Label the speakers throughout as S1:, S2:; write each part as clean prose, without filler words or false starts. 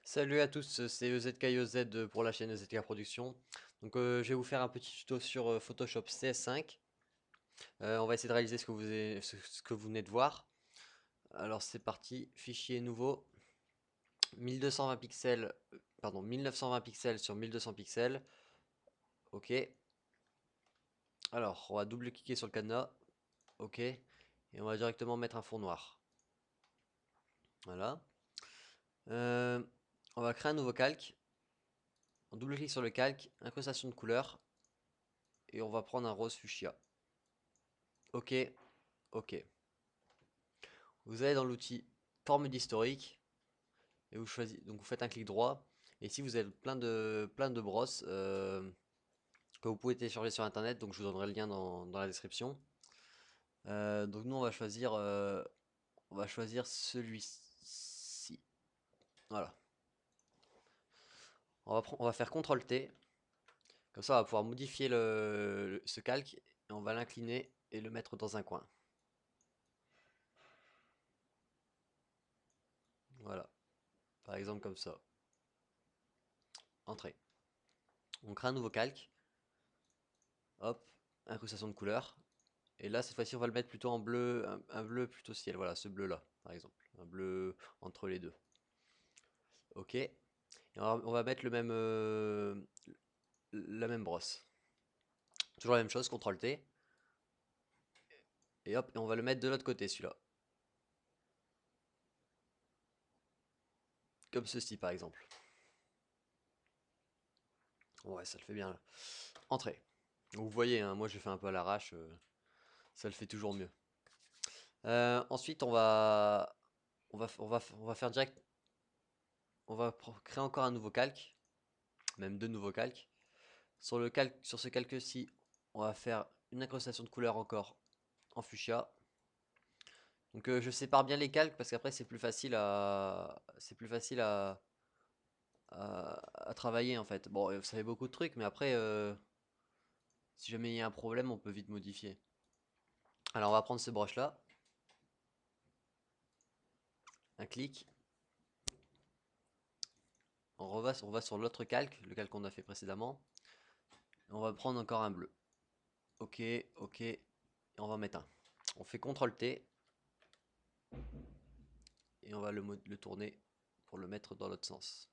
S1: Salut à tous, c'est EZKIOZ pour la chaîne EZK Productions. Donc je vais vous faire un petit tuto sur Photoshop CS5. On va essayer de réaliser ce que vous venez de voir. Alors c'est parti, fichier nouveau, 1220 pixels, pardon, 1920 pixels sur 1200 pixels. Ok. Alors on va double-cliquer sur le cadenas. Ok. Et on va directement mettre un fond noir. Voilà. Euh, on va créer un nouveau calque. On double-clique sur le calque, incrustation de couleur. Et on va prendre un rose fuchsia. Ok. Ok. Vous allez dans l'outil forme d'historique et vous choisissez, donc vous faites un clic droit. Et ici vous avez plein de brosses que vous pouvez télécharger sur internet, donc je vous donnerai le lien dans la description. Donc nous on va choisir celui-ci. Voilà. On va faire CTRL T. Comme ça on va pouvoir modifier ce calque et on va l'incliner et le mettre dans un coin. Voilà. Par exemple comme ça. Entrée. On crée un nouveau calque. Hop. Incrustation de couleur. Et là, cette fois-ci, on va le mettre plutôt en bleu, un bleu plutôt ciel. Voilà, ce bleu-là, par exemple. Un bleu entre les deux. Ok. Et on va mettre la même brosse. Toujours la même chose, CTRL T. Et hop, et on va le mettre de l'autre côté, celui-là. Comme ceci, par exemple. Ouais, ça le fait bien, là. Entrée. Donc, vous voyez, hein, moi, je fais un peu à l'arrache. Ça le fait toujours mieux. Ensuite, on va faire direct. Créer encore un nouveau calque. Même deux nouveaux calques. Sur ce calque-ci, on va faire une incrustation de couleur encore en fuchsia. Donc je sépare bien les calques parce qu'après c'est plus facile à travailler en fait. Bon, ça fait beaucoup de trucs, mais après, si jamais il y a un problème, on peut vite modifier. Alors on va prendre ce brush là, un clic, on va sur l'autre calque, le calque qu'on a fait précédemment. On va prendre encore un bleu. Ok, ok, et on va mettre un. On fait CTRL T et on va le tourner pour le mettre dans l'autre sens.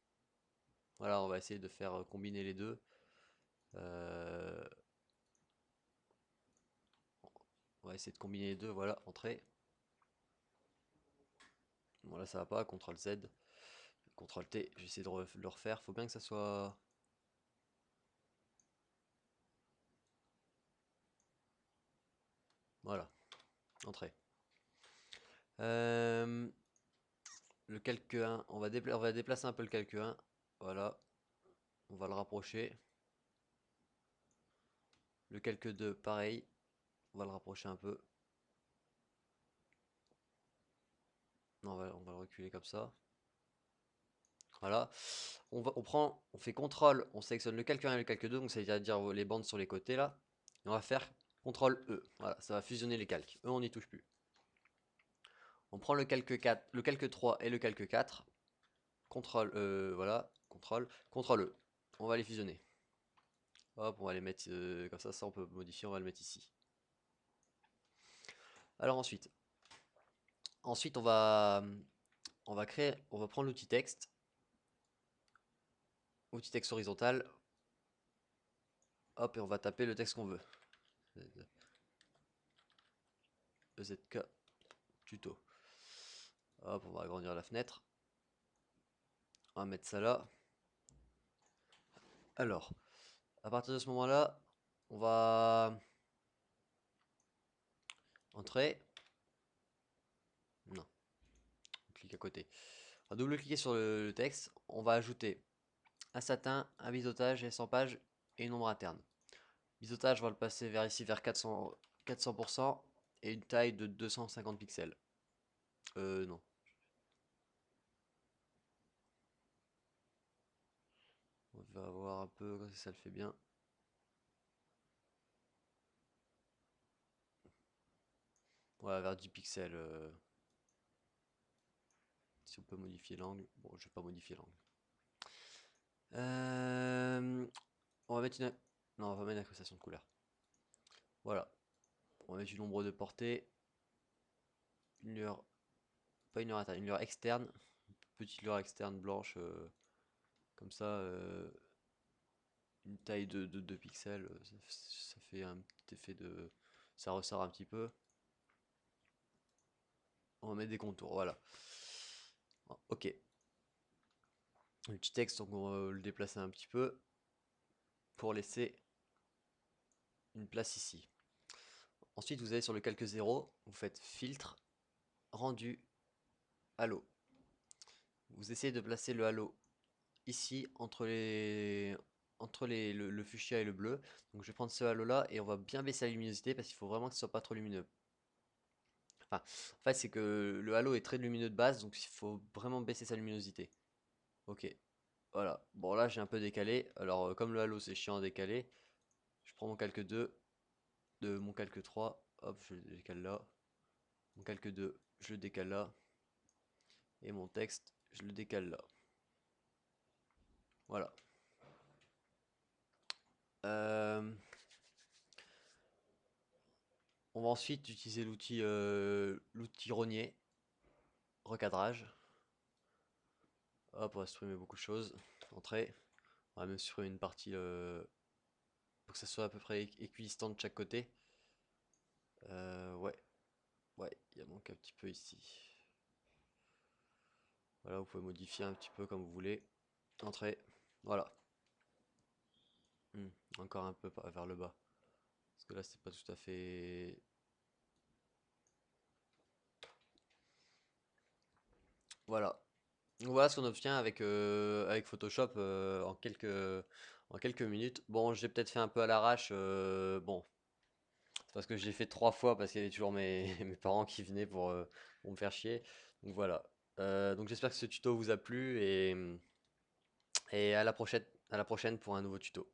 S1: Voilà, on va essayer de faire combiner les deux. Euh, on va essayer de combiner les deux, voilà, entrée. Voilà, ça va pas, CTRL Z, CTRL T, j'essaie de le refaire. Faut bien que ça soit. Voilà, entrée. Euh, le calque 1, on va déplacer un peu le calque 1. Voilà, on va le rapprocher. Le calque 2, pareil, on va le rapprocher un peu. Non, on va le reculer comme ça. Voilà. On fait CTRL, on sélectionne le calque 1 et le calque 2, donc ça veut dire les bandes sur les côtés là. Et on va faire CTRL E. Voilà, ça va fusionner les calques. Eux, on n'y touche plus. On prend le calque 4, le calque 3 et le calque 4. CTRL, voilà, CTRL E. On va les fusionner. Hop, on va les mettre comme ça on peut modifier, on va le mettre ici. Alors ensuite on va prendre outil texte horizontal, hop, et on va taper le texte qu'on veut. EZK tuto. Hop, on va agrandir la fenêtre. On va mettre ça là. Alors, à partir de ce moment-là, on va entrer. Non, on clique à côté. On va double-cliquer sur le texte. On va ajouter un satin, un biseautage, estampage et une ombre interne. Biseautage, on va le passer vers ici, vers 400% et une taille de 250 pixels. Non. On va voir un peu si ça le fait bien. Ouais, vers 10 pixels. Si on peut modifier l'angle. Bon, je vais pas modifier l'angle. On va mettre une... Non, on va mettre une incrustation de couleur. Voilà. On va mettre une ombre de portée. Une lueur... Pas une lueur interne, une lueur externe. Petite lueur externe blanche. Comme ça. Une taille de 2 pixels. Ça fait un petit effet de... Ça ressort un petit peu. On va mettre des contours, voilà. Ok. Le petit texte, donc on va le déplacer un petit peu pour laisser une place ici. Ensuite, vous allez sur le calque 0, vous faites filtre, rendu, halo. Vous essayez de placer le halo ici entre le fuchsia et le bleu. Donc je vais prendre ce halo là et on va bien baisser la luminosité parce qu'il faut vraiment que ce soit pas trop lumineux. Enfin, en fait, c'est que le halo est très lumineux de base, donc il faut vraiment baisser sa luminosité. Ok, voilà. Bon, là, j'ai un peu décalé. Alors, comme le halo, c'est chiant à décaler, je prends mon calque 2, de mon calque 3, hop, je le décale là. Mon calque 2, je le décale là. Et mon texte, je le décale là. Voilà. Euh, on va ensuite utiliser l'outil rogner, recadrage. Hop, on va supprimer beaucoup de choses. Entrée. On va même supprimer une partie pour que ça soit à peu près équidistant de chaque côté. Ouais, ouais, il manque un petit peu ici. Voilà, vous pouvez modifier un petit peu comme vous voulez. Entrée, voilà. Encore un peu vers le bas. Parce que là, c'est pas tout à fait... Voilà. Donc voilà ce qu'on obtient avec Photoshop en quelques minutes. Bon, j'ai peut-être fait un peu à l'arrache. Bon, c'est parce que je l'ai fait 3 fois parce qu'il y avait toujours mes parents qui venaient pour me faire chier. Donc voilà. Donc j'espère que ce tuto vous a plu et à la prochaine pour un nouveau tuto.